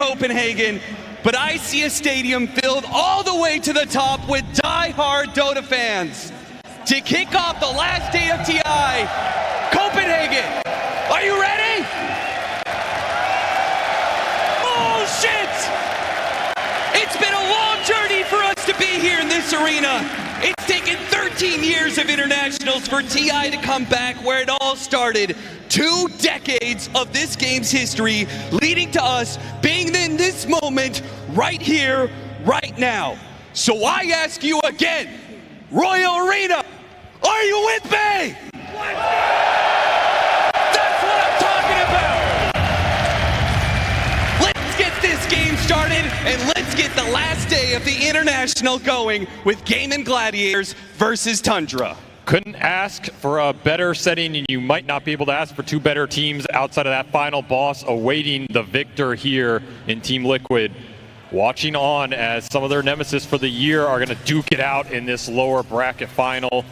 Copenhagen, but I see a stadium filled all the way to the top with die-hard Dota fans. To kick off the last day of TI, Copenhagen, are you ready? Oh shit! It's been a long journey for us to be here in this arena. It's taken 13 years of internationals for TI to come back where it all started. 2 decades of this game's history leading to us being in this moment right here, right now. So I ask you again, Royal Arena, are you with me? That's what I'm talking about. Let's get this game started and let's get the last day of the International going with Gaimin Gladiators versus Tundra. Couldn't ask for a better setting, and you might not be able to ask for 2 better teams outside of that final boss awaiting the victor here in Team Liquid. Watching on as some of their nemesis for the year are going to duke it out in this lower bracket final.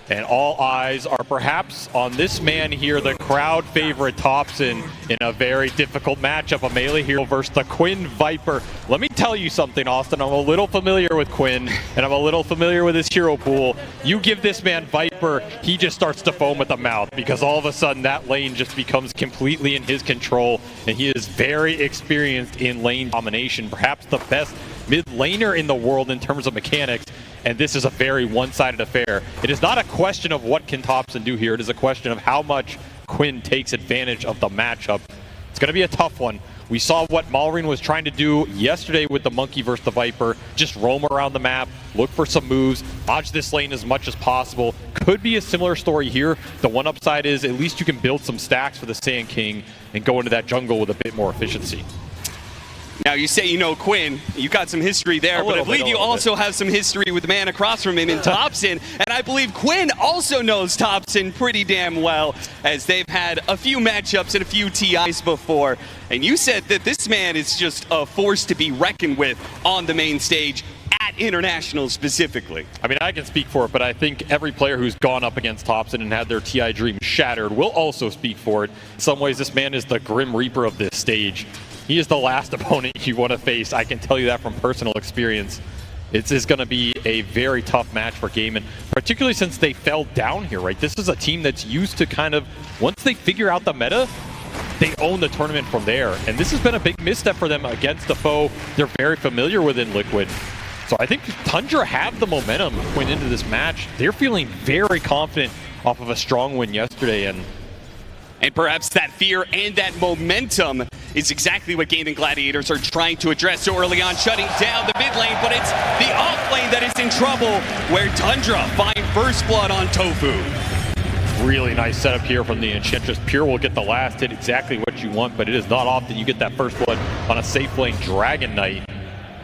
And all eyes are perhaps on this man here, the crowd favorite Topson, in a very difficult matchup, a melee hero versus the Quinn Viper. Let me tell you something, Austin. I'm a little familiar with Quinn, and I'm a little familiar with his hero pool. You give this man Viper, he just starts to foam at the mouth because all of a sudden that lane just becomes completely in his control, and he is very experienced in lane domination, perhaps the best mid laner in the world in terms of mechanics. And this is a very one-sided affair. It is not a question of what can Topson do here. It is a question of how much Quinn takes advantage of the matchup. It's going to be a tough one. We saw what Malrine was trying to do yesterday with the Monkey versus the Viper. Just roam around the map, look for some moves, dodge this lane as much as possible. Could be a similar story here. The one upside is at least you can build some stacks for the Sand King and go into that jungle with a bit more efficiency. Now, you say you know Quinn, you got some history there, but I believe you also have some history with the man across from him in Topson, and I believe Quinn also knows Topson pretty damn well, as they've had a few matchups and a few TIs before. And you said that this man is just a force to be reckoned with on the main stage, at International specifically. I mean, I can speak for it, but I think every player who's gone up against Topson and had their TI dream shattered will also speak for it. In some ways, this man is the Grim Reaper of this stage. He is the last opponent you want to face. I can tell you that from personal experience. It is going to be a very tough match for Gaimin, particularly since they fell down here, right? This is a team that's used to kind of, once they figure out the meta, they own the tournament from there. And this has been a big misstep for them against a foe they're very familiar with in Liquid. So I think Tundra have the momentum going into this match. They're feeling very confident off of a strong win yesterday. And perhaps that fear and that momentum is exactly what Gaimin Gladiators are trying to address so early on, shutting down the mid lane, but it's the off lane that is in trouble, where Tundra find first blood on Tofu. Really nice setup here from the Enchantress. Pure will get the last hit, exactly what you want, but it is not often you get that first blood on a safe lane Dragon Knight.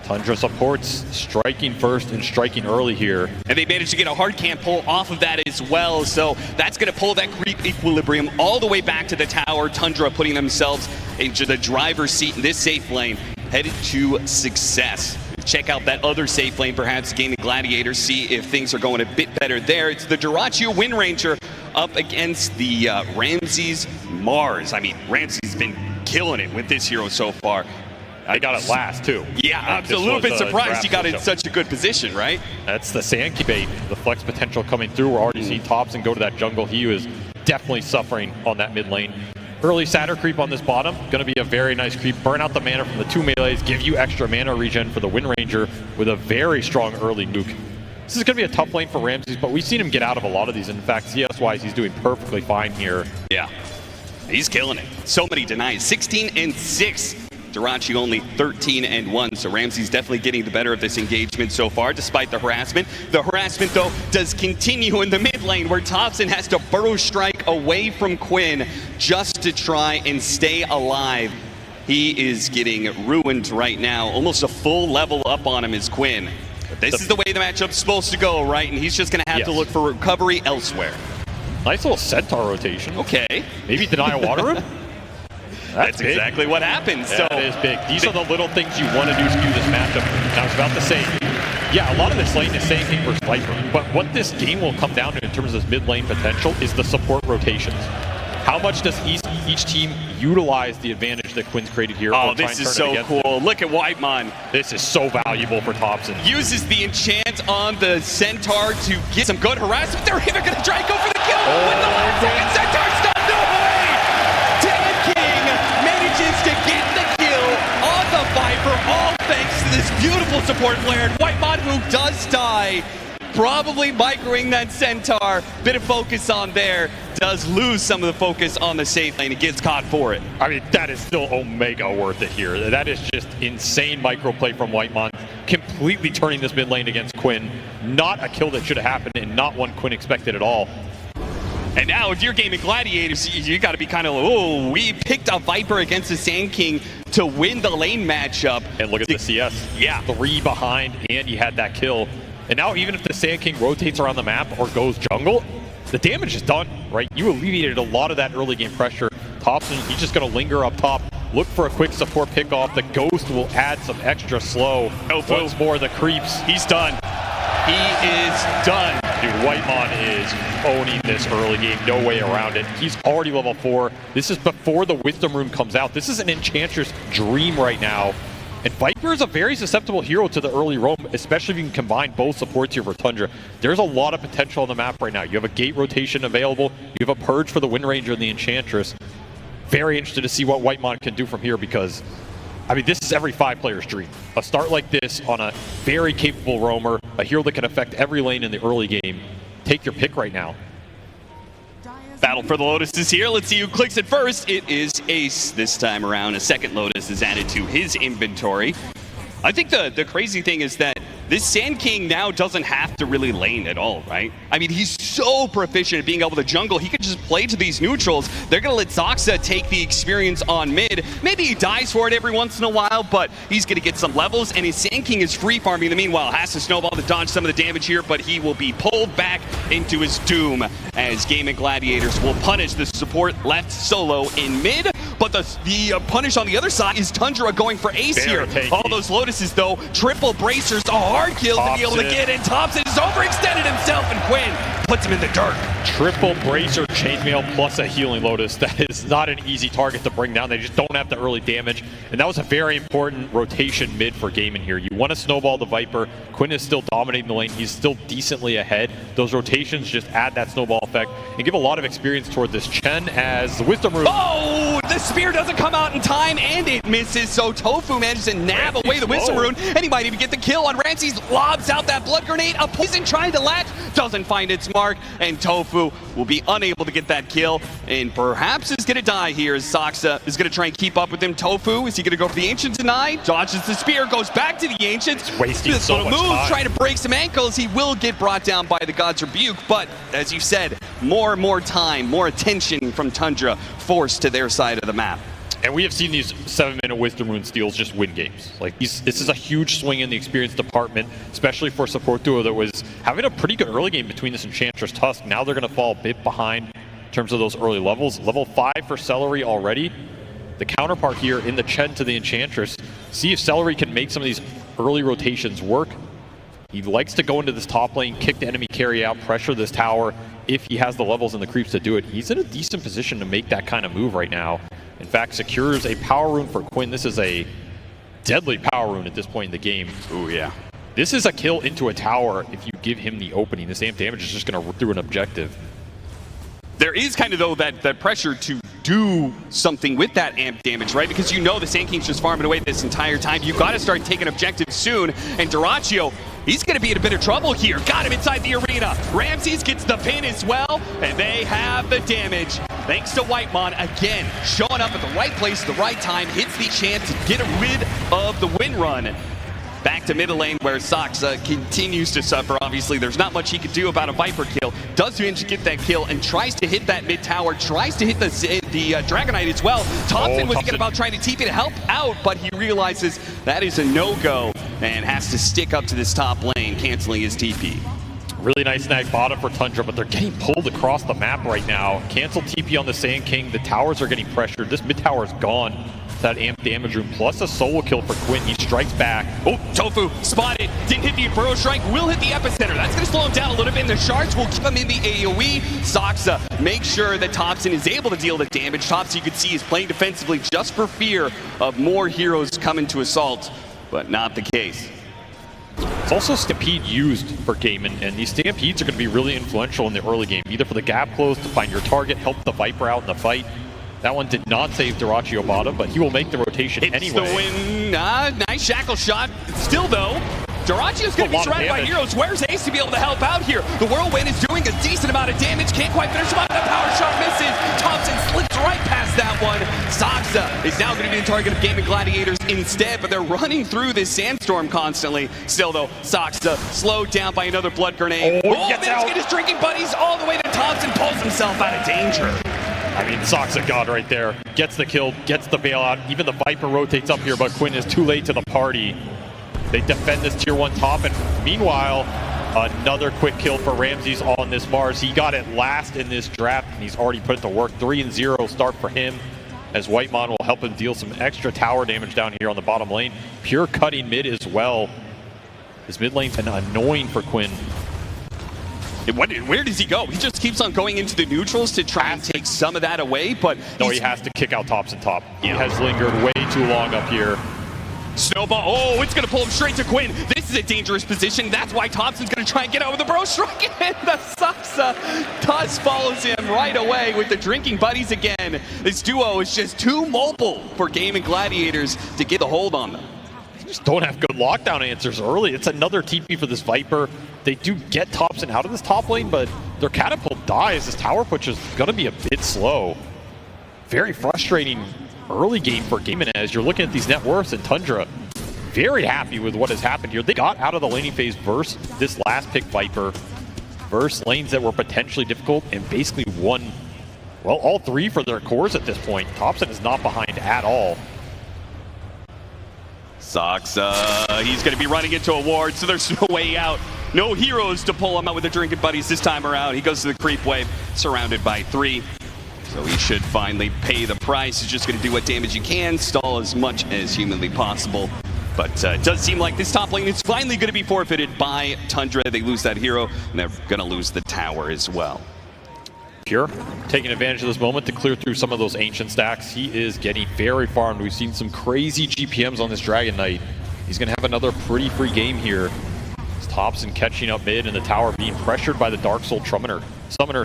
Tundra supports striking first and striking early here. And they managed to get a hard camp pull off of that as well, so that's going to pull that creep equilibrium all the way back to the tower. Tundra putting themselves into the driver's seat in this safe lane, headed to success. Check out that other safe lane, perhaps Gaimin Gladiators, see if things are going a bit better there. It's the Jirachi Wind Ranger up against the Ramses Mars. I mean, Ramses been killing it with this hero so far. I got it last, too. Yeah, I'm a little bit surprised he got in such a good position, right? That's the Sand King bait, the flex potential coming through. We're already seeing Topson go to that jungle. He was definitely suffering on that mid lane. Early Satyr creep on this bottom, going to be a very nice creep. Burn out the mana from the 2 melees, give you extra mana regen for the Wind Ranger with a very strong early nuke. This is going to be a tough lane for Ramses, but we've seen him get out of a lot of these. In fact, CS-wise, he's doing perfectly fine here. Yeah, he's killing it. So many denies, 16-6. Jirachi only 13-1, so Ramsey's definitely getting the better of this engagement so far, despite the harassment. The harassment, though, does continue in the mid lane, where Topson has to burrow strike away from Quinn just to try and stay alive. He is getting ruined right now. Almost a full level up on him is Quinn. But this is the way the matchup's supposed to go, right? And he's just going to have to look for recovery elsewhere. Nice little Centaur rotation. Okay. Maybe deny a water room? That's exactly what happens. That is big. These are the little things you want to do to skew this matchup. And I was about to say, yeah, a lot of this lane is Sand King versus Viper. But what this game will come down to in terms of this mid lane potential is the support rotations. How much does each team utilize the advantage that Quinn's created here? Oh, this is so cool. Look at Whitemon. This is so valuable for Thompson. Uses the enchant on the Centaur to get some good harassment. They're even going to try and go for the kill with the last second. Centaur stop. No way! Tan King manages to get the kill on the Viper, all thanks to this beautiful support player. And Whitemon, who does die, probably microing that Centaur. Bit of focus on there. Does lose some of the focus on the safe lane. It gets caught for it. I mean, that is still Omega worth it here. That is just insane microplay from Whitemon. Completely turning this mid lane against Quinn. Not a kill that should have happened and not one Quinn expected at all. And now if you're Gaimin Gladiators, you got to be kind of, oh, we picked a Viper against the Sand King to win the lane matchup. And look at the CS. Yeah. 3 behind and he had that kill. And now even if the Sand King rotates around the map or goes jungle, the damage is done, right? You alleviated a lot of that early game pressure. Thompson, he's just going to linger up top, look for a quick support pick off. The Ghost will add some extra slow. Once more, the creeps. He's done. He is done. Dude, Whitemon is owning this early game. No way around it. He's already level 4. This is before the Wisdom Rune comes out. This is an Enchantress dream right now. And Viper is a very susceptible hero to the early roam, especially if you can combine both supports here for Tundra. There's a lot of potential on the map right now. You have a gate rotation available. You have a purge for the Wind Ranger and the Enchantress. Very interested to see what Whitemon can do from here because, I mean, this is every 5 player's dream. A start like this on a very capable roamer, a hero that can affect every lane in the early game. Take your pick right now. Battle for the Lotus is here. Let's see who clicks it first. It is Ace this time around. A second Lotus is added to his inventory. I think the crazy thing is that this Sand King now doesn't have to really lane at all, right? I mean, he's so proficient at being able to jungle. He could just play to these neutrals. They're going to let Zoxa take the experience on mid. Maybe he dies for it every once in a while, but he's going to get some levels, and his Sand King is free farming. In the meanwhile, has to snowball to dodge some of the damage here, but he will be pulled back into his doom as Gaimin Gladiators will punish the support left solo in mid. But the punish on the other side is Tundra going for Ace here. All those Lotuses, though, triple bracers, a hard kill to be able to get in. Thompson has overextended himself, and Quinn puts him in the dirt. Triple bracer chainmail plus a healing Lotus. That is not an easy target to bring down. They just don't have the early damage. And that was a very important rotation mid for Gaimin here. You want to snowball the Viper. Quinn is still dominating the lane. He's still decently ahead. Those rotations just add that snowball effect and give a lot of experience toward this Chen as the Wisdom Rune. Oh, the spear doesn't come out in time and it misses. So Tofu manages to nab away the Wisdom Rune, and he might even get the kill on Ramses. Lobs out that blood grenade. A poison trying to latch, doesn't find its mark, and Tofu will be unable to get that kill, and perhaps is going to die here as Zoxa is going to try and keep up with him. Tofu, is he going to go for the Ancient deny? Dodges the spear, goes back to the Ancient. It's wasting so much move, time. Trying to break some ankles. He will get brought down by the God's Rebuke, but as you said, more time, more attention from Tundra forced to their side of the map. And we have seen these 7-minute Wisdom Rune steals just win games. Like this is a huge swing in the experience department, especially for a support duo that was having a pretty good early game between this Enchantress Tusk. Now they're going to fall a bit behind in terms of those early levels. Level 5 for Celery already. The counterpart here in the Chen to the Enchantress. See if Celery can make some of these early rotations work. He likes to go into this top lane, kick the enemy carry out, pressure this tower. If he has the levels and the creeps to do it, he's in a decent position to make that kind of move right now. In fact, secures a power rune for Quinn. This is a deadly power rune at this point in the game. Oh yeah. This is a kill into a tower if you give him the opening. This amp damage is just going to rip through an objective. There is kind of, though, that pressure to do something with that amp damage, right? Because you know the Sand King's just farming away this entire time. You've got to start taking objectives soon. And Duraccio, he's going to be in a bit of trouble here. Got him inside the arena. Ramses gets the pin as well, and they have the damage. Thanks to Whitemon, again, showing up at the right place at the right time, hits the chance to get rid of the win run. Back to middle lane where Zoxa continues to suffer. Obviously, there's not much he could do about a Viper kill. Does manage to get that kill and tries to hit that mid tower, tries to hit the Dragonite as well. Thompson was thinking about trying to TP to help out, but he realizes that is a no-go and has to stick up to this top lane, canceling his TP. Really nice snag bottom for Tundra, but they're getting pulled across the map right now. Cancel TP on the Sand King. The towers are getting pressured. This mid tower is gone. that amp damage room, plus a solo kill for Quinn. He strikes back. Oh, Tofu spotted. Didn't hit the burrow strike. Will hit the epicenter. That's going to slow him down a little bit. And the shards will keep him in the AoE. Saksa makes sure that Thompson is able to deal the damage. Thompson, you can see, is playing defensively just for fear of more heroes coming to assault, but not the case. It's also Stampede used for Gaimin, and these Stampedes are going to be really influential in the early game, either for the gap close to find your target, help the Viper out in the fight. That one did not save Dirachi Obata, but he will make the rotation anyway. It's the win. Nice shackle shot. Still, though, Dirachi is going to be surrounded by heroes. Where's Ace to be able to help out here? The Whirlwind is doing a decent amount of damage. Can't quite finish him off. That power shot misses. Thompson slips right past that one. Saksa is now going to be the target of Gaimin Gladiators instead, but they're running through this sandstorm constantly. Still, though, Saksa slowed down by another blood grenade. Oh, he gets out. Get his drinking buddies all the way to Thompson. Pulls himself out of danger. I mean, Saksa God right there. Gets the kill, gets the bailout. Even the Viper rotates up here, but Quinn is too late to the party. They defend this tier 1 top, and meanwhile, another quick kill for Ramses on this Mars. He got it last in this draft, and he's already put it to work. 3-0 start for him, as Whitemon will help him deal some extra tower damage down here on the bottom lane. Pure cutting mid as well. This mid lane's been annoying for Quinn. Where does he go? He just keeps on going into the neutrals to try and take some of that away, but no, he has to kick out Thompson top. He has lingered way too long up here. Snowball, oh, it's going to pull him straight to Quinn. This is a dangerous position. That's why Thompson's going to try and get out with the burrow strike, and the Saksa Tuss follows him right away with the drinking buddies again. This duo is just too mobile for Gaimin Gladiators to get a hold on them. Just don't have good lockdown answers early. It's another TP for this Viper. They do get Thompson out of this top lane, but their catapult dies. This tower push is going to be a bit slow. Very frustrating early game for Gaimin as you're looking at these net worths, and Tundra very happy with what has happened here. They got out of the laning phase versus this last pick Viper, versus lanes that were potentially difficult, and basically won, well, all 3 for their cores at this point. Thompson is not behind at all. Saksa, he's going to be running into a ward, so there's no way out. No heroes to pull him out with the drinking buddies this time around. He goes to the creep wave, surrounded by 3. So he should finally pay the price. He's just going to do what damage he can, stall as much as humanly possible. But it does seem like this top lane is finally going to be forfeited by Tundra. They lose that hero, and they're going to lose the tower as well. Pure taking advantage of this moment to clear through some of those ancient stacks. He is getting very far, and we've seen some crazy GPMs on this Dragon Knight. He's going to have another pretty free game here. It's Thompson catching up mid, and the tower being pressured by the Dark Soul Summoner.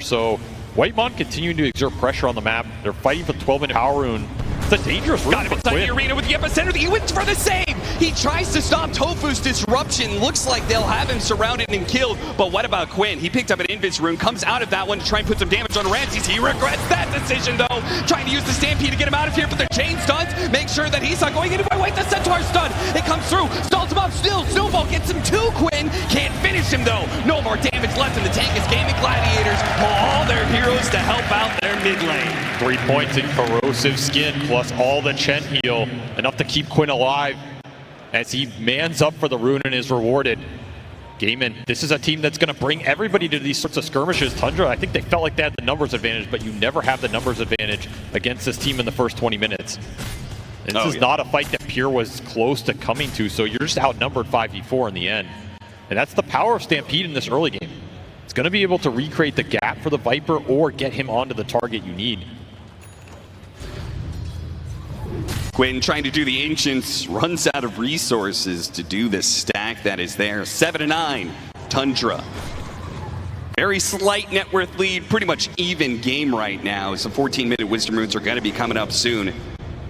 So Whitemon continuing to exert pressure on the map. They're fighting for the 12-minute power rune. It's a dangerous room. Got him inside the arena with the epicenter. He went for the save. He tries to stop Tofu's disruption. Looks like they'll have him surrounded and killed. But what about Quinn? He picked up an Invis rune, comes out of that one to try and put some damage on Ramses. He regrets that decision, though. Trying to use the Stampede to get him out of here, but the chain stuns make sure that he's not going anywhere. Wait, the Centaur stun. It comes through. Stalls him up still. Snowball gets him too, Quinn. Can't finish him, though. No more damage left in the tank as Gaimin Gladiators pull all their heroes to help out their mid lane. 3 points in corrosive skin, plus all the Chen heal. Enough to keep Quinn alive as he mans up for the rune and is rewarded. Gaimin, this is a team that's going to bring everybody to these sorts of skirmishes. Tundra, I think they felt like they had the numbers advantage, but you never have the numbers advantage against this team in the first 20 minutes. And this is not a fight that Pure was close to coming to, so you're just outnumbered 5v4 in the end. And that's the power of Stampede in this early game. It's going to be able to recreate the gap for the Viper or get him onto the target you need. Quinn trying to do the Ancients, runs out of resources to do this stack that is there. 7-9, Tundra. Very slight net worth lead, pretty much even game right now. Some 14-minute Wisdom Runes are going to be coming up soon.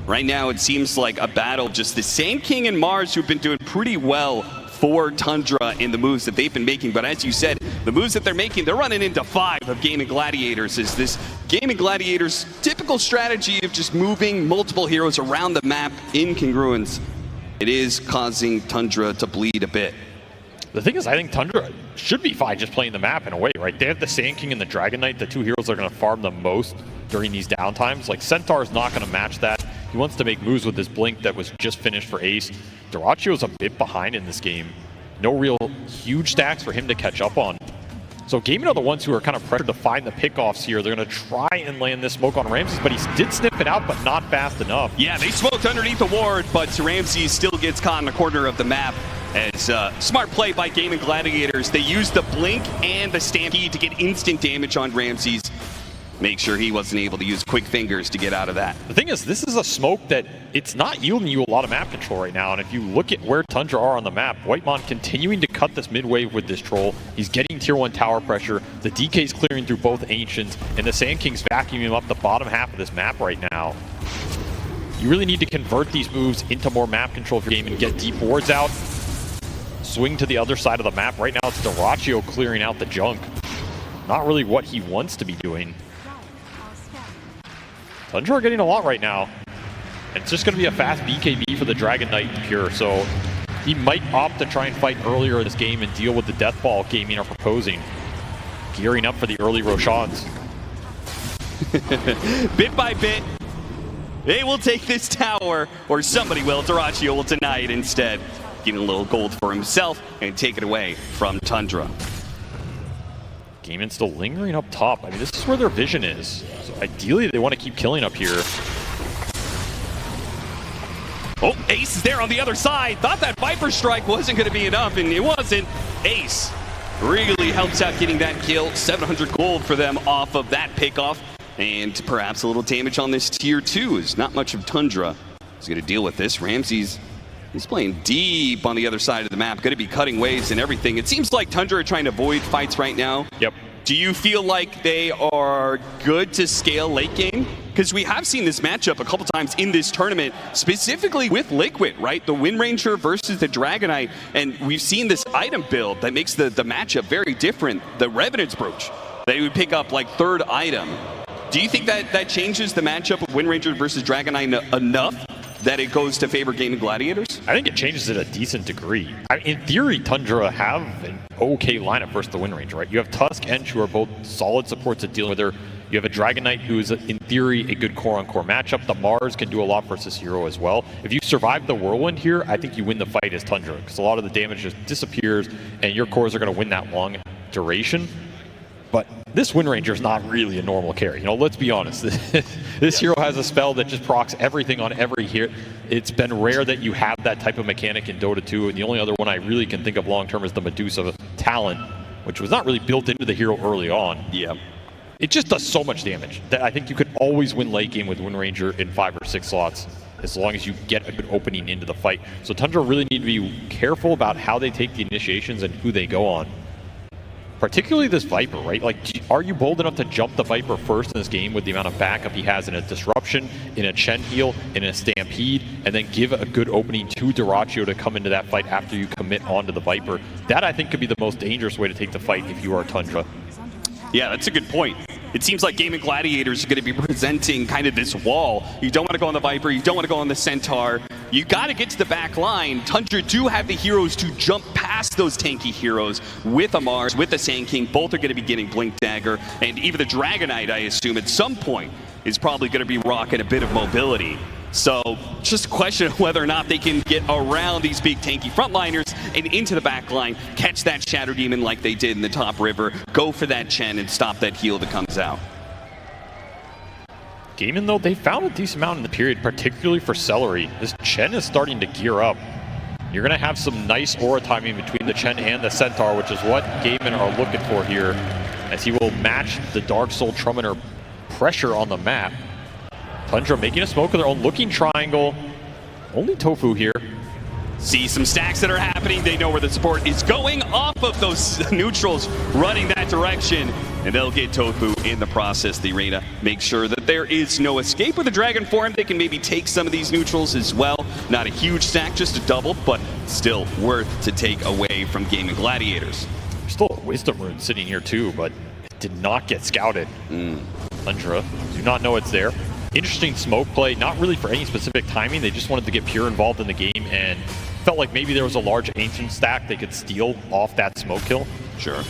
Right now it seems like a battle, just the Sand King and Mars who've been doing pretty well for Tundra in the moves that they've been making. But as you said, the moves that they're making, they're running into 5 of Gaimin Gladiators. Is this Gaimin Gladiators' typical strategy of just moving multiple heroes around the map in congruence? It is causing Tundra to bleed a bit. The thing is, I think Tundra should be fine just playing the map in a way, right? They have the Sand King and the Dragon Knight, the 2 heroes that are going to farm the most during these downtimes. Like, Centaur's not going to match that. He wants to make moves with this Blink that was just finished for Ace. Dirachi was a bit behind in this game. No real huge stacks for him to catch up on. So Gaimin are the ones who are kind of pressured to find the pickoffs here. They're going to try and land this smoke on Ramses, but he did sniff it out, but not fast enough. Yeah, they smoked underneath the ward, but Ramses still gets caught in the corner of the map. As smart play by Gaimin Gladiators. They used the blink and the stampede to get instant damage on Ramses. Make sure he wasn't able to use quick fingers to get out of that. The thing is, this is a smoke that it's not yielding you a lot of map control right now. And if you look at where Tundra are on the map, Whitemon continuing to cut this mid wave with this troll. He's getting tier 1 tower pressure. The DK's clearing through both Ancients, and the Sand King's vacuuming up the bottom half of this map right now. You really need to convert these moves into more map control of your game and get deep wards out. Swing to the other side of the map. Right now it's Dyrachyo clearing out the junk. Not really what he wants to be doing. Tundra are getting a lot right now. And it's just going to be a fast BKB for the Dragon Knight Pure, so he might opt to try and fight earlier in this game and deal with the death ball Gaimin are proposing. Gearing up for the early Roshans. Bit by bit, they will take this tower, or somebody will. Dyrachyo will deny it instead. Getting a little gold for himself and take it away from Tundra. Gaimin still lingering up top. I mean, this is where their vision is. So ideally, they want to keep killing up here. Oh, Ace is there on the other side. Thought that Viper Strike wasn't going to be enough, and it wasn't. Ace really helps out getting that kill. 700 gold for them off of that pickoff. And perhaps a little damage on this tier 2 is not much of Tundra. He's going to deal with this. Ramses, he's playing deep on the other side of the map. Going to be cutting waves and everything. It seems like Tundra are trying to avoid fights right now. Yep. Do you feel like they are good to scale late game? Because we have seen this matchup a couple times in this tournament, specifically with Liquid, right? The Wind Ranger versus the Dragon Knight. And we've seen this item build that makes the matchup very different. The Revenant's Brooch, they would pick up like third item. Do you think that changes the matchup of Wind Ranger versus Dragon Knight enough that it goes to favor Gaimin Gladiators? I think it changes it a decent degree. I mean, in theory, Tundra have an okay lineup versus the Wind Ranger, right? You have Tusk and Ench, who are both solid supports at dealing with her. You have a Dragon Knight who is, in theory, a good core-on-core matchup. The Mars can do a lot versus Hero as well. If you survive the Whirlwind here, I think you win the fight as Tundra, because a lot of the damage just disappears, and your cores are going to win that long duration. But this Wind Ranger is not really a normal carry. You know, let's be honest. This hero has a spell that just procs everything on every hero. It's been rare that you have that type of mechanic in Dota 2, and the only other one I really can think of long-term is the Medusa talent, which was not really built into the hero early on. Yeah. It just does so much damage that I think you could always win late game with Wind Ranger in 5 or 6 slots, as long as you get a good opening into the fight. So Tundra really need to be careful about how they take the initiations and who they go on. Particularly this Viper, right? Like, are you bold enough to jump the Viper first in this game with the amount of backup he has in a Disruption, in a Chen heal, in a Stampede, and then give a good opening to Dyrachyo to come into that fight after you commit onto the Viper? That, I think, could be the most dangerous way to take the fight if you are Tundra. Yeah, that's a good point. It seems like Gaimin Gladiators are going to be presenting kind of this wall. You don't want to go on the Viper, you don't want to go on the Centaur. You got to get to the back line. Tundra do have the heroes to jump past those tanky heroes with a Mars, with the Sand King. Both are going to be getting Blink Dagger, and even the Dragon Knight, I assume, at some point is probably going to be rocking a bit of mobility. So just a question of whether or not they can get around these big tanky frontliners and into the back line, catch that Shadow Demon like they did in the top river, go for that Chen and stop that heal that comes out. Gaimin, though, they found a decent amount in the period, particularly for Celery. This Chen is starting to gear up. You're going to have some nice aura timing between the Chen and the Centaur, which is what Gaimin are looking for here, as he will match the Dark Soul Trumpeter pressure on the map. Tundra making a smoke of their own, looking triangle. Only Tofu here. See some stacks that are happening. They know where the support is going off of those neutrals running that direction. And they'll get Tofu in the process. The arena makes sure that there is no escape with the Dragon form. They can maybe take some of these neutrals as well. Not a huge stack, just a double, but still worth to take away from Gaimin Gladiators. There's still a Wisdom Rune sitting here too, but it did not get scouted. Tundra do not know it's there. Interesting smoke play, not really for any specific timing. They just wanted to get Pure involved in the game and felt like maybe there was a large Ancient stack they could steal off that smoke kill. Sure.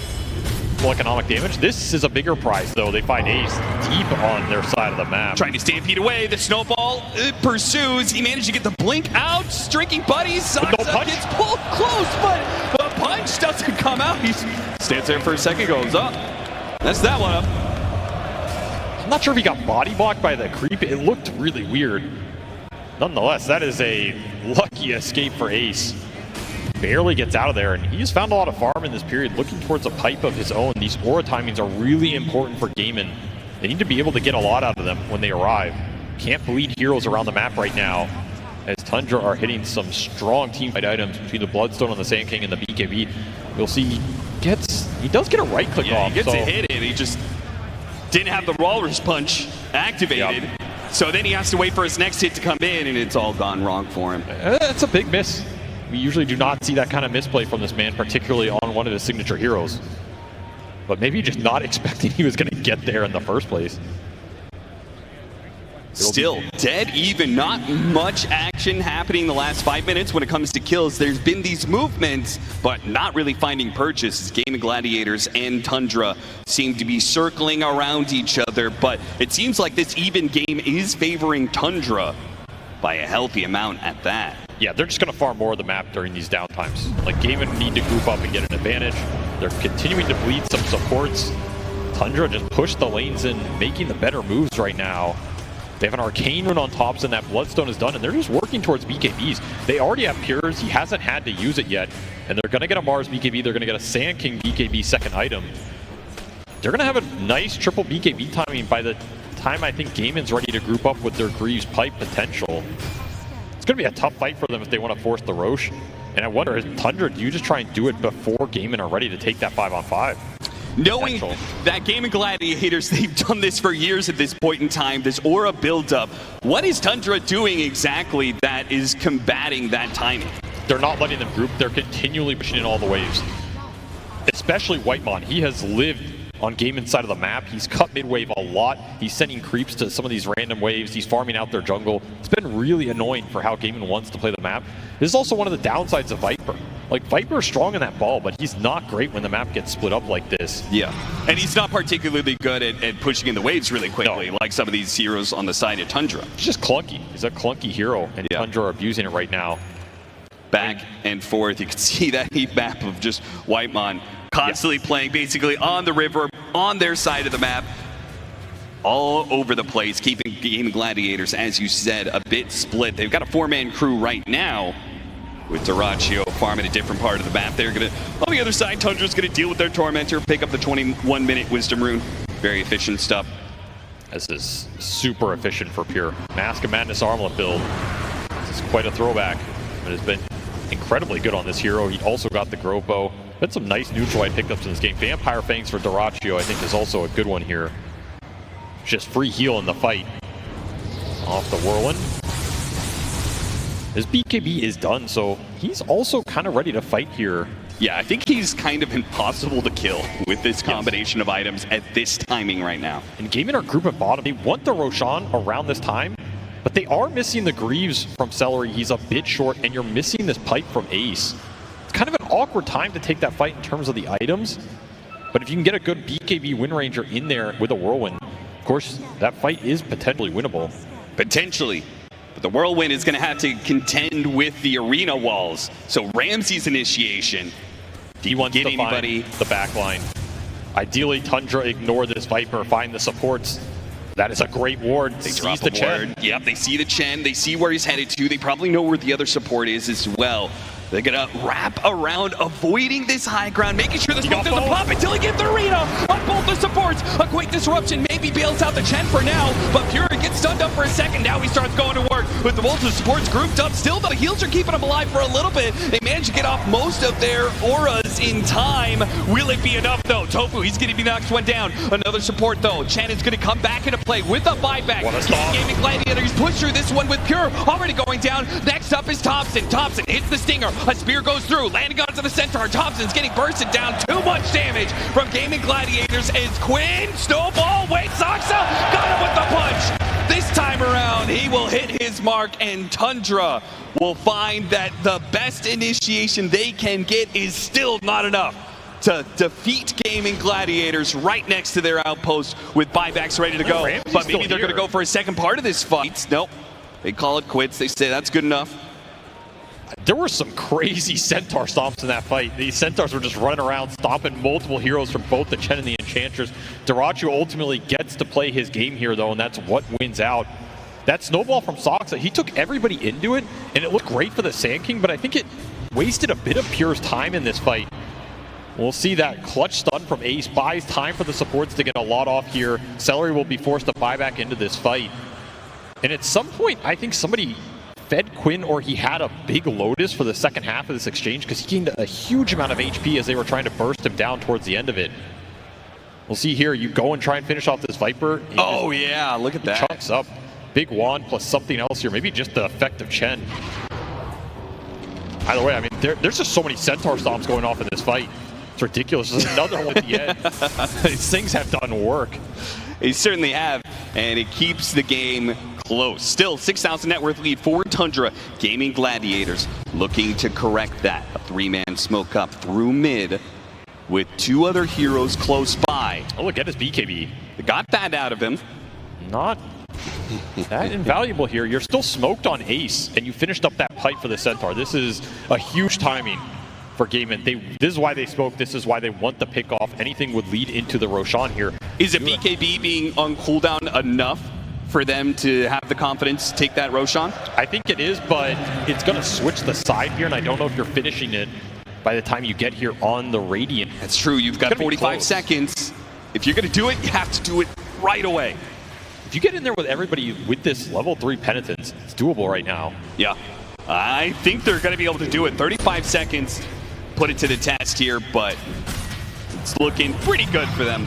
Full economic damage. This is a bigger prize, though. They find Ace deep on their side of the map. Trying to stampede away. The snowball pursues. He managed to get the blink out. Striking buddies. No punch. Gets pulled close, but the punch doesn't come out. He's Stands there for a second, goes up. That's that one up. I'm not sure if he got body blocked by the creep. It looked really weird. Nonetheless, that is a lucky escape for Ace. Barely gets out of there, and he's found a lot of farm in this period, looking towards a pipe of his own. These aura timings are really important for Gaimin. They need to be able to get a lot out of them when they arrive. Can't bleed heroes around the map right now, as Tundra are hitting some strong team fight items between the Bloodstone on the Sand King and the BKB. You'll see he does get a right click off. He gets a hit in. He just didn't have the Walrus Punch activated. Yep. So then he has to wait for his next hit to come in, and it's all gone wrong for him. That's a big miss. We usually do not see that kind of misplay from this man, particularly on one of his signature heroes. But maybe just not expecting he was going to get there in the first place. Still dead even, not much action happening the last 5 minutes when it comes to kills. There's been these movements, but not really finding purchase. Gaimin Gladiators and Tundra seem to be circling around each other, but it seems like this even game is favoring Tundra by a healthy amount at that. Yeah, they're just going to farm more of the map during these downtimes. Like, Gaimin need to group up and get an advantage. They're continuing to bleed some supports. Tundra just pushed the lanes in, making the better moves right now. They have an Arcane Rune on tops, and that Bloodstone is done, and they're just working towards BKBs. They already have Pures. He hasn't had to use it yet, and they're going to get a Mars BKB. They're going to get a Sand King BKB second item. They're going to have a nice triple BKB timing by the time I think Gaimin's ready to group up with their Greaves Pipe potential. It's going to be a tough fight for them if they want to force the Roche. And I wonder, is Tundra, do you just try and do it before Gaimin are ready to take that 5-on-5? Knowing that Gaimin Gladiators, they've done this for years at this point in time, this aura buildup, what is Tundra doing exactly that is combating that timing? They're not letting them group. They're continually pushing in all the waves. Especially Whitemon. He has lived on Gaimin's side of the map. He's cut mid-wave a lot. He's sending creeps to some of these random waves. He's farming out their jungle. It's been really annoying for how Gaimin wants to play the map. This is also one of the downsides of Viper. Like, Viper is strong in that ball, but he's not great when the map gets split up like this. Yeah, and he's not particularly good at pushing in the waves really quickly, like some of these heroes on the side of Tundra. He's just clunky. He's a clunky hero, and Tundra are abusing it right now. Back and forth. You can see that heat map of just Whitemon constantly playing basically on the river, on their side of the map, all over the place, keeping Gaimin Gladiators, as you said, a bit split. They've got a 4-man crew right now, with Dyrachyo farming a different part of the map. They're gonna, on the other side, Tundra's gonna deal with their Tormentor, pick up the 21-minute Wisdom Rune. Very efficient stuff. This is super efficient for Pure. Mask of Madness Armlet build. This is quite a throwback, but has been incredibly good on this hero. He also got the Grove Bow. Had some nice neutral pickups in this game. Vampire Fangs for Dyrachyo, I think, is also a good one here. Just free heal in the fight. Off the Whirlwind. His BKB is done, so he's also kind of ready to fight here. Yeah, I think he's kind of impossible to kill with this combination of items at this timing right now. And Gaimin are group at bottom. They want the Roshan around this time, but they are missing the Greaves from Celery. He's a bit short, and you're missing this pipe from Ace. It's kind of an awkward time to take that fight in terms of the items, but if you can get a good BKB Wind Ranger in there with a Whirlwind, of course, that fight is potentially winnable. Potentially. But the Whirlwind is going to have to contend with the arena walls. So Ramsey's initiation. He wants to find the backline. Ideally, Tundra ignore this Viper, find the supports. That is a great ward. They drop the Chen. Yep, they see the Chen. They see where he's headed to. They probably know where the other support is as well. They're going to wrap around, avoiding this high ground, making sure the smoke doesn't pop until he gets the arena on both the supports. A quick disruption maybe bails out the Chen for now, but Fury gets stunned up for a second. Now he starts going to work with the both the supports grouped up. Still, the heals are keeping him alive for a little bit. They managed to get off most of their auras in time. Will it be enough, though? Tofu, he's going to be knocked one down. Another support, though. Chen is going to come back into play with a buyback. Gaimin Gladiators push through this one with Pure already going down. Next up is Thompson. Thompson hits the Stinger. A spear goes through, landing onto the Centaur. Thompson's getting bursted down. Too much damage from Gaimin Gladiators as Quinn, Snowball, wait, Saksa got him with the punch. This time around, he will hit his mark, and Tundra will find that the best initiation they can get is still not enough to defeat Gaimin Gladiators right next to their outpost with buybacks ready to go. But maybe they're going to go for a second part of this fight. Nope. They call it quits. They say that's good enough. There were some crazy Centaur stomps in that fight. These Centaurs were just running around, stomping multiple heroes from both the Chen and the Enchantress. Darachu ultimately gets to play his game here, though, and that's what wins out. That snowball from Soxa, he took everybody into it, and it looked great for the Sand King, but I think it wasted a bit of Pure's time in this fight. We'll see that clutch stun from Ace buys time for the supports to get a lot off here. Celery will be forced to buy back into this fight. And at some point, I think somebody fed Quinn, or he had a big Lotus for the second half of this exchange, because he gained a huge amount of HP as they were trying to burst him down towards the end of it. We'll see here, you go and try and finish off this Viper. Oh yeah, look at that. Chunks up. Big wand plus something else here, maybe just the effect of Chen. Either way, I mean, there's just so many Centaur stomps going off in this fight. It's ridiculous. There's another one at the end. These things have done work. They certainly have, and it keeps the game close. Still, 6,000 net worth lead for Tundra. Gaimin Gladiators looking to correct that. A three-man smoke up through mid with two other heroes close by. Oh, look at his BKB. They got that out of him. Not that invaluable here. You're still smoked on Ace, and you finished up that pipe for the Centaur. This is a huge timing for Gaimin. This is why they spoke. This is why they want the pick off. Anything would lead into the Roshan here. Is it BKB being on cooldown enough for them to have the confidence to take that Roshan? I think it is, but it's going to switch the side here, and I don't know if you're finishing it by the time you get here on the Radiant. That's true. You've got 45 seconds. If you're going to do it, you have to do it right away. If you get in there with everybody with this level 3 penitence, it's doable right now. Yeah. I think they're going to be able to do it. 35 seconds, put it to the test here, but it's looking pretty good for them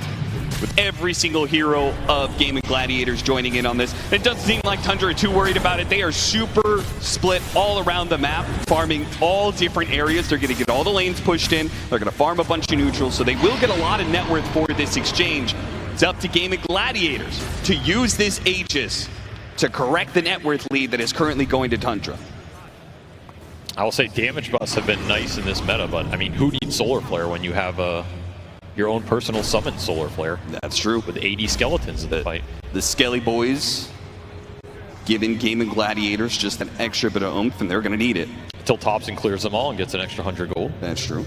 with every single hero of Gaimin Gladiators joining in on this. It doesn't seem like Tundra are too worried about it. They are super split all around the map, farming all different areas. They're going to get all the lanes pushed in. They're going to farm a bunch of neutrals, so they will get a lot of net worth for this exchange. It's up to Gaimin Gladiators to use this Aegis to correct the net worth lead that is currently going to Tundra. I will say damage buffs have been nice in this meta, but I mean, who needs Solar Flare when you have your own personal summon Solar Flare? That's true. With 80 skeletons in the fight. The Skelly boys giving Gaimin Gladiators just an extra bit of oomph, and they're going to need it. Until Thompson clears them all and gets an extra 100 gold. That's true.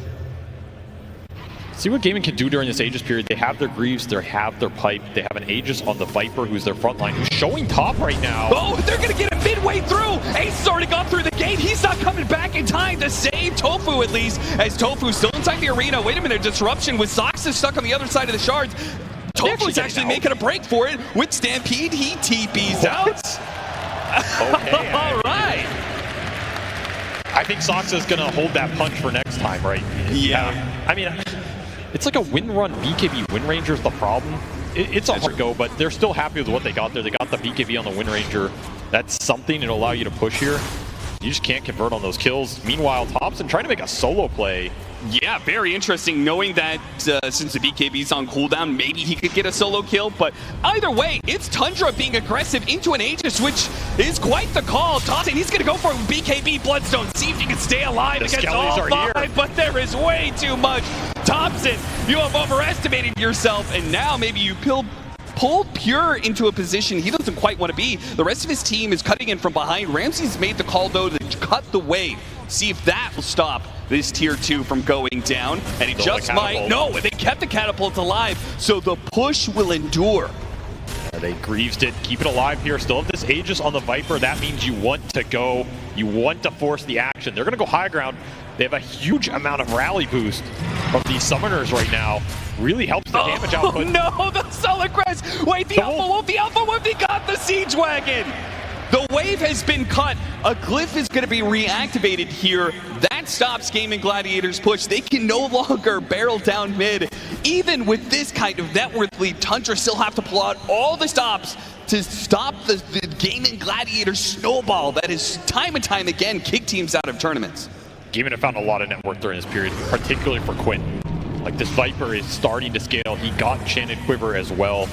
See what Gaimin can do during this Aegis period. They have their Greaves, they have their Pipe, they have an Aegis on the Viper, who's their front line, who's showing top right now. Oh, they're going to get it midway through. Ace has already gone through the gate. He's not coming back in time to save Tofu, at least, as Tofu's still inside the arena. Wait a minute, disruption with Soxa stuck on the other side of the shards. Tofu's actually making a break for it with Stampede. He TP's out. Okay. All right. I think Soxa's going to hold that punch for next time, right? Yeah. I mean, it's like a win run BKB. Wind Ranger's the problem. It's a hard go, but they're still happy with what they got there. They got the BKB on the Wind Ranger. That's something that'll allow you to push here. You just can't convert on those kills. Meanwhile, Thompson trying to make a solo play. Yeah, very interesting, knowing that since the BKB's on cooldown, maybe he could get a solo kill. But either way, it's Tundra being aggressive into an Aegis, which is quite the call. Thompson, he's going to go for it with BKB Bloodstone, see if he can stay alive against all five, but there is way too much. Thompson, you have overestimated yourself, and now maybe you pulled Pure into a position he doesn't quite want to be. The rest of his team is cutting in from behind. Ramsey's made the call, though, to cut the wave. See if that will stop this tier 2 from going down. And it just might. No, they kept the catapult alive, so the push will endure. They Greaved it, keep it alive here. Still have this Aegis on the Viper. That means you want to go, you want to force the action. They're going to go high ground. They have a huge amount of rally boost from these summoners right now. Really helps the damage output. Oh no, the Solid Crest! Wait, the Alpha Wolf, they got the Siege Wagon! The wave has been cut. A glyph is going to be reactivated here. That stops Gaimin Gladiators' push. They can no longer barrel down mid. Even with this kind of net worth lead, Tundra still have to pull out all the stops to stop the Gaimin Gladiators snowball that is time and time again kick teams out of tournaments. Gaimin have found a lot of net worth during this period, particularly for Quinn. Like, this Viper is starting to scale. He got Enchanted Quiver as well.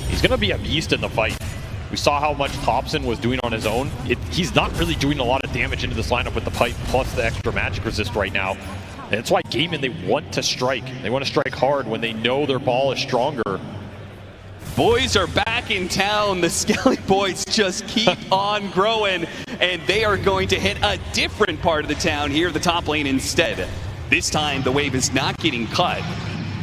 He's going to be a beast in the fight. We saw how much Thompson was doing on his own. He's not really doing a lot of damage into this lineup with the Pipe plus the extra magic resist right now. And that's why Gaimin, they want to strike. They want to strike hard when they know their ball is stronger. Boys are back in town. The Skelly boys just keep on growing. and they are going to hit a different part of the town here, the top lane instead. This time, the wave is not getting cut.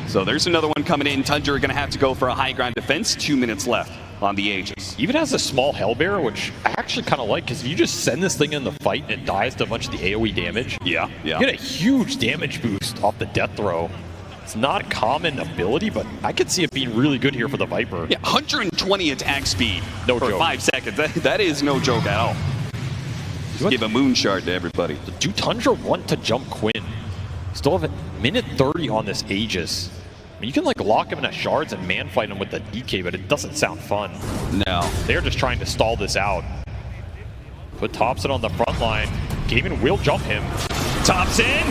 So there's another one coming in. Tundra are going to have to go for a high ground defense. 2 minutes left on the Aegis. Even has a small Hellbearer, which I actually kind of like, because if you just send this thing in the fight and it dies to a bunch of the AoE damage, you get a huge damage boost off the death throw. It's not a common ability, but I could see it being really good here for the Viper. Yeah, 120 attack speed for joke. 5 seconds. That is no joke at all. Just give a moon shard to everybody. Do Tundra want to jump Quinn? Still have a minute 30 on this Aegis. I mean, you can like lock him in a shards and man fight him with the DK, but it doesn't sound fun. No. They're just trying to stall this out. Put Thompson on the front line. Gaimin will jump him. Thompson!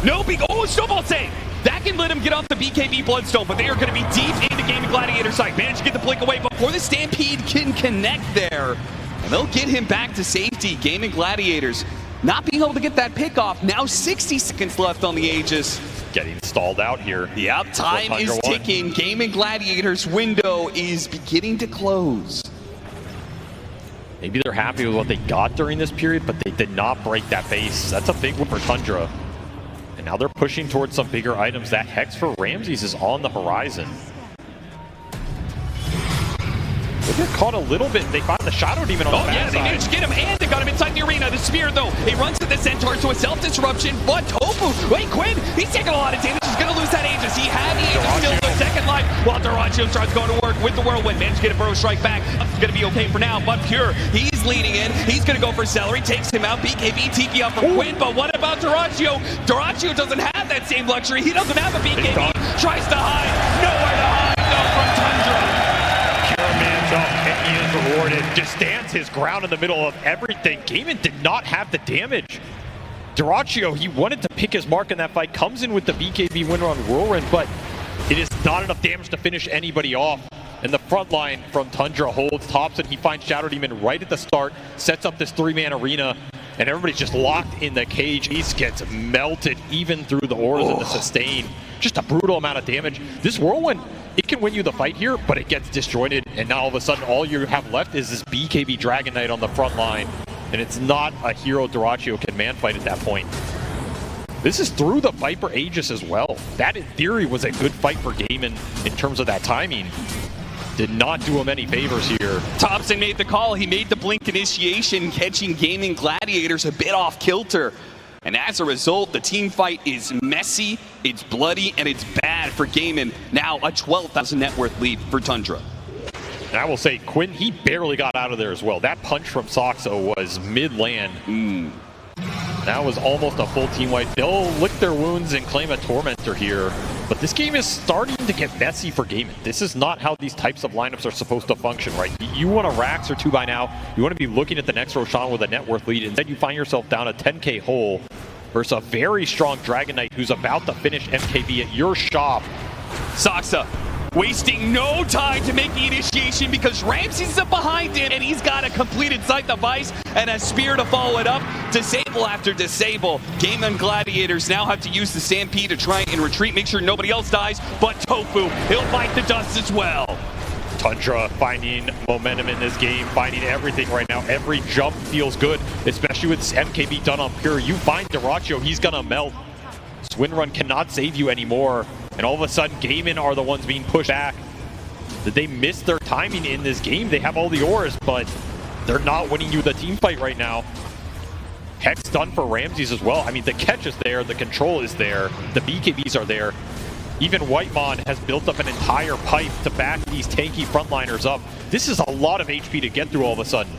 No big. Oh, snowball save! That can let him get off the BKB Bloodstone, but they are going to be deep into Gaimin Gladiators side. Managed to get the blink away before the Stampede can connect there. And they'll get him back to safety. Gaimin Gladiators not being able to get that pick off. Now 60 seconds left on the Aegis. Getting stalled out here. Yep, time is ticking. Gaimin Gladiators' window is beginning to close. Maybe they're happy with what they got during this period, but they did not break that base. That's a big one for Tundra. And now they're pushing towards some bigger items. That Hex for Ramses is on the horizon. They get caught a little bit. They found the Shadow Demon on the backside. Yeah, they managed to get him, and they got him inside the arena. The Spear, though, he runs to the Centaur, so a self-disruption, but Tofu, wait, Quinn, he's taking a lot of damage. He's going to lose that Aegis. He had the Aegis still in the second life, while Duraccio starts going to work with the Whirlwind. Managed to get a Burrow Strike back. It's going to be okay for now, but Pure, he's leading in. He's going to go for Celery, takes him out. BKB TP up from Quinn, but what about Duraccio? Duraccio doesn't have that same luxury. He doesn't have a BKB. Tries to hide. Nowhere to hide, though, from Tundra. And he is rewarded. Just stands his ground in the middle of everything. Gaimin did not have the damage. Duraccio, he wanted to pick his mark in that fight, comes in with the BKB winner on Whirlwind, but it is not enough damage to finish anybody off. And the front line from Tundra holds Thompson. He finds Shadow Demon right at the start, sets up this 3-man arena, and everybody's just locked in the cage. Ace gets melted even through the auras and the sustain. Just a brutal amount of damage. This Whirlwind, it can win you the fight here, but it gets disjointed, and now all of a sudden all you have left is this BKB Dragon Knight on the front line, and it's not a hero Duraccio can man fight at that point. This is through the Viper Aegis as well. That, in theory, was a good fight for Gaimin in terms of that timing. Did not do him any favors here. Thompson made the call. He made the blink initiation, catching Gaimin Gladiators a bit off kilter. And as a result, the team fight is messy, it's bloody, and it's bad for Gaimin. Now a 12,000 net worth lead for Tundra. And I will say, Quinn, he barely got out of there as well. That punch from Soxa was mid-land. That was almost a full team wipe. They'll lick their wounds and claim a Tormentor here. But this game is starting to get messy for Gaimin. This is not how these types of lineups are supposed to function, right? You want a Rax or 2 by now. You want to be looking at the next Roshan with a net worth lead. Instead, you find yourself down a 10k hole versus a very strong Dragon Knight who's about to finish MKB at your shop. Soxa wasting no time to make the initiation because Ramses is up behind him and he's got a completed Sight Device and a Spear to follow it up. Disable after disable. Gaimin Gladiators now have to use the Stampede to try and retreat, make sure nobody else dies, but Tofu, he'll bite the dust as well. Tundra finding momentum in this game, finding everything right now. Every jump feels good, especially with MKB done on Pure. You find Duraccio, he's gonna melt. Swin Run cannot save you anymore. And all of a sudden, Gaimin are the ones being pushed back. Did they miss their timing in this game? They have all the auras, but they're not winning you the team fight right now. Hex done for Ramses as well. I mean, the catch is there, the control is there, the BKBs are there. Even Whitemon has built up an entire pipe to back these tanky frontliners up. This is a lot of HP to get through all of a sudden.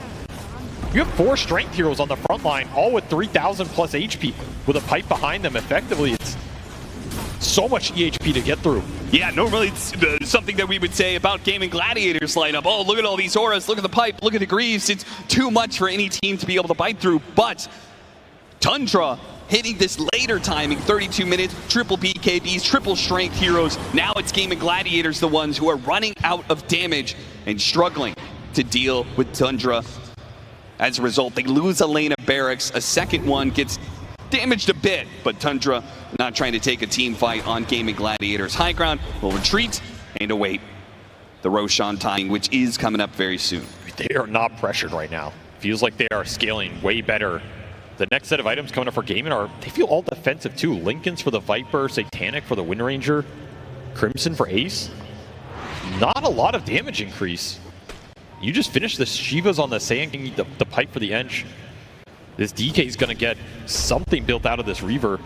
You have 4 strength heroes on the front line, all with 3,000 plus HP, with a pipe behind them. Effectively, it's so much EHP to get through. Yeah, normally it's something that we would say about Gaimin Gladiators lineup. Oh, look at all these auras, look at the pipe, look at the Greaves. It's too much for any team to be able to bite through, but Tundra hitting this later timing, 32 minutes, triple BKBs, triple strength heroes. Now it's Gaimin Gladiators, the ones who are running out of damage and struggling to deal with Tundra. As a result, they lose a lane of barracks. A second one gets damaged a bit, but Tundra not trying to take a team fight on Gaimin Gladiators. High ground will retreat and await the Roshan timing, which is coming up very soon. They are not pressured right now. Feels like they are scaling way better. The next set of items coming up for Gaimin are, they feel all defensive too. Lincoln's for the Viper, Satanic for the Wind Ranger, Crimson for Ace. Not a lot of damage increase. You just finished the Shivas on the Sand King, the Pipe for the Ench. This DK is going to get something built out of this Reaver.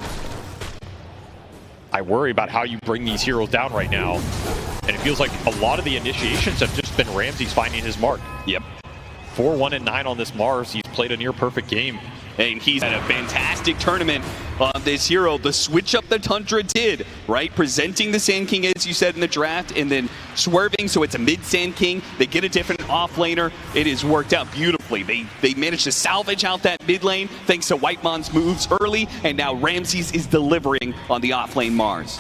I worry about how you bring these heroes down right now. And it feels like a lot of the initiations have just been Ramses finding his mark. Yep. 4-1 and 9 on this Mars. He's played a near perfect game. And he's had a fantastic tournament on this hero. The switch up the Tundra did, right? Presenting the Sand King, as you said in the draft, and then swerving, so it's a mid Sand King. They get a different offlaner. It has worked out beautifully. They managed to salvage out that mid lane thanks to Whitemon's moves early, and now Ramses is delivering on the offlane Mars.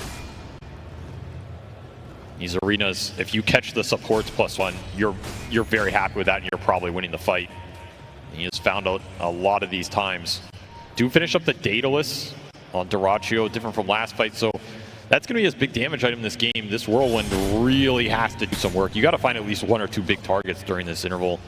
These arenas, if you catch the supports +1, you're very happy with that, and you're probably winning the fight. He has found out a lot of these times. Do finish up the Daedalus on Dyrachyo, different from last fight, so that's going to be his big damage item in this game. This Whirlwind really has to do some work. You got to find at least 1 or 2 big targets during this interval.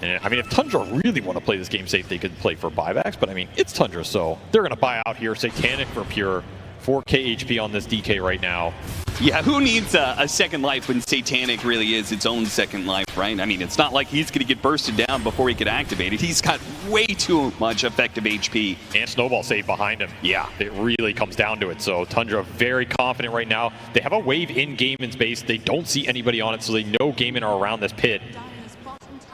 And I mean, if Tundra really want to play this game safe, they could play for buybacks, but I mean, it's Tundra, so they're going to buy out here. Satanic for pure. 4k HP on this DK right now. Yeah, who needs a second life when Satanic really is its own second life, right? I mean, it's not like he's going to get bursted down before he get activated. He's got way too much effective HP. And Snowball save behind him. Yeah. It really comes down to it. So Tundra very confident right now. They have a wave in Gaimin's base. They don't see anybody on it, so they know Gaimin are around this pit.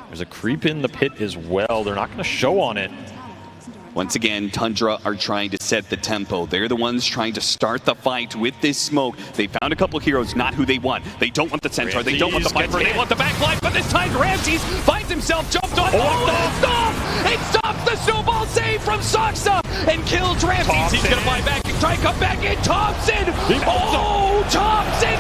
There's a creep in the pit as well. They're not going to show on it. Once again, Tundra are trying to set the tempo. They're the ones trying to start the fight with this smoke. They found a couple heroes, not who they want. They don't want the Centaur, they don't want the Viper, they want the backline, but this time Ramses finds himself jumped on. It stops the Snowball save from Saksa and kills Ramses. Thompson. He's going to fly back and try and come back in. Thompson! Thompson!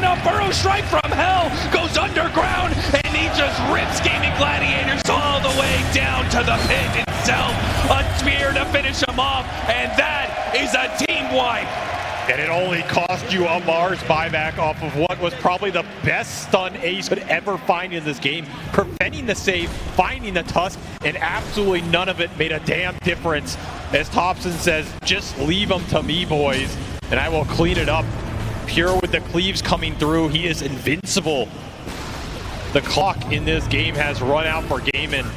A burrow strike from hell goes underground, and he just rips Gaimin Gladiators all the way down to the pit itself. A spear to finish him off, and that is a team wipe. And it only cost you a Mars buyback off of what was probably the best stun Ace could ever find in this game. Preventing the save, finding the Tusk, and absolutely none of it made a damn difference. As Thompson says, just leave them to me, boys, and I will clean it up. Pure with the cleaves coming through, he is invincible. The clock in this game has run out for Gaimin.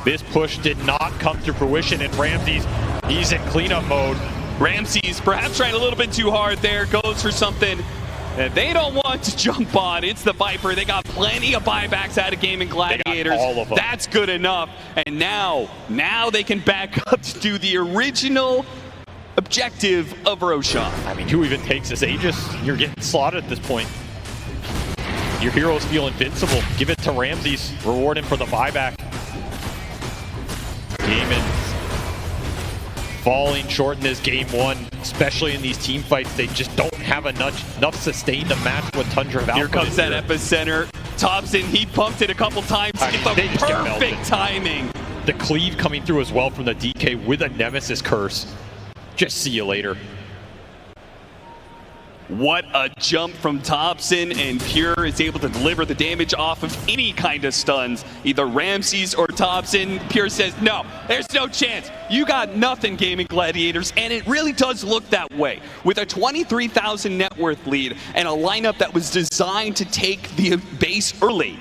This push did not come to fruition, and Ramses, he's in cleanup mode. Ramses perhaps trying a little bit too hard there, goes for something that they don't want to jump on. It's the Viper. They got plenty of buybacks out of Gaimin Gladiators. All of them. That's good enough. And now they can back up to do the original objective of Roshan. I mean, who even takes this Aegis? You're getting slaughtered at this point. Your heroes feel invincible. Give it to Ramses. Reward him for the buyback. Gaimin falling short in this game 1, especially in these team fights. They just don't have enough sustain to match what Tundra have. Here comes that epicenter. Thompson, he pumped it a couple times to get the perfect timing. The cleave coming through as well from the DK with a Nemesis curse. Just see you later. What a jump from Thompson, and Pure is able to deliver the damage off of any kind of stuns. Either Ramses or Thompson. Pure says, no, there's no chance. You got nothing, Gaimin Gladiators, and it really does look that way. With a 23,000 net worth lead and a lineup that was designed to take the base early,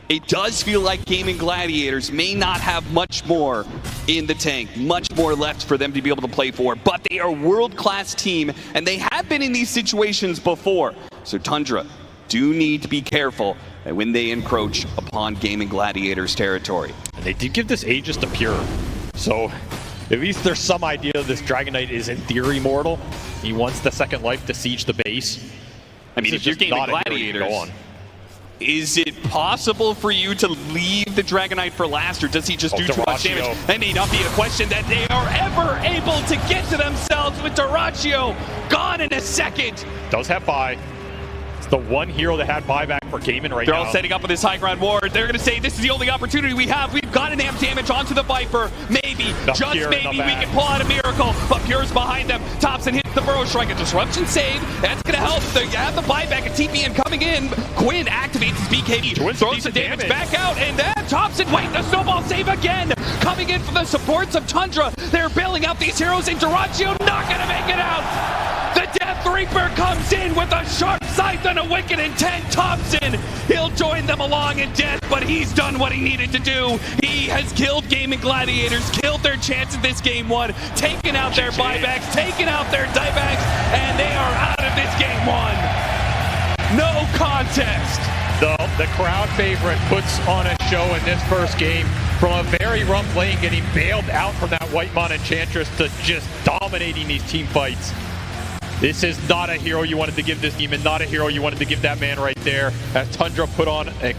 it does feel like Gaimin Gladiators may not have much more in the tank, much more left for them to be able to play for, but they are a world-class team, and they have been in these situations before. So Tundra do need to be careful when they encroach upon Gaimin Gladiators territory. And they did give this Aegis to Pure, so at least there's some idea this Dragon Knight is in theory mortal. He wants the second life to siege the base. I mean, if you're Gaimin Gladiators, is it possible for you to leave the Dragon Knight for last, or does he just do too much damage? That may not be a question that they are ever able to get to themselves with Dyrachyo gone in a second. Does have buy. It's the one hero that had buyback for Gaimin right They're now. all setting up on this high ground ward. They're going to say, this is the only opportunity we have. We've got an amp damage onto the Viper. Maybe, just maybe, we can pull out a miracle. But Pure's behind them. Thompson hits the Burrow Strike. A disruption save. That's going to help. They have the buyback. A TPN coming in. Quinn activates his BKB. Throws the damage back out. And then Thompson, wait, the snowball save again. Coming in from the supports of Tundra. They're bailing out these heroes. And Duraccio not going to make it out. The Death Reaper comes in with a sharp scythe and a wicked intent. Thompson, he'll join them along in death, but he's done what he needed to do. He has killed Gaimin Gladiators, killed their chance at this game one, taken out their buybacks, taken out their diebacks, and they are out of this game one. No contest. The crowd favorite puts on a show in this first game from a very rough lane, getting bailed out from that Whitemon Enchantress to just dominating these team fights. This is not a hero you wanted to give this team, and not a hero you wanted to give that man right there, as Tundra put on a